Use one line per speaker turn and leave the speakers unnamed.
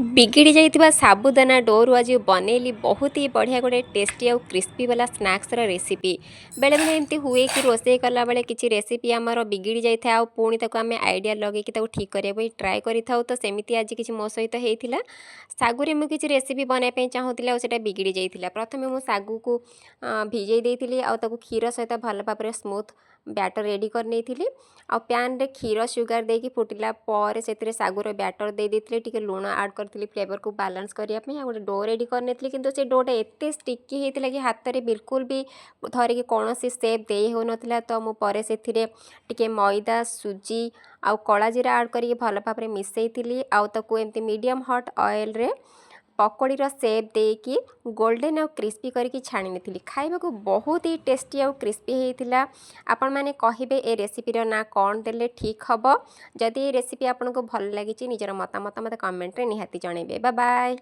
बिगिड़ी जाइथिबा साबुदाना डोरू आज बनैली बहुत ही बढ़िया गोटे टेस्टी आउ क्रिस्पी वाला स्नैक्स रेसिपी। बेले बेले एमती हुए कि रोषे कला बेले किसी रेसिपी आमर बिगिड़ी जाए आ पुणी ताको आम आइडिया लगे कि ट्राए ट्राए करें तो सेमती आज किसी मो सहित होता सागुरे मुझे किसी रेसिपी बनवाई चाहूँगी आटा बिगिड़ी जाइए। प्रथम मुझे सागु को भिजई देती आउ क्षीर सहित भल भाव स्मूथ बैटर रेडी कर नहीं आ पैन रे क्षीर सुगार देकी फुटिला पर से सागुर बैटर दे देती टिके लुण आड करी फ्लेवर को बालांस करने गोटे डो रेडी करनी कि से डोटा एत स्टिकी होता कि हाथ में बिल्कुल भी धरिकी कौन सेप दे हो नाला तो मुझे से मैदा सुजी आउ कला जीरा आड करी भल भाव मिसई आउ ताकू एमती मीडियम हॉट ऑयल रे पकोड़ीर सेप देकी गोल्डन आउ क्रिस्पी करके छाणी नी खाइबा को बहुत ही टेस्टी आउ क्रिस्पी होता। आपण मैंने कहे ए रेसिपीर ना कौन देले ठीक हम जदि ये रेसिपी आपको भल लगी निजर मतामत मत कमेंट रे निहाती जणेबे। Bye bye.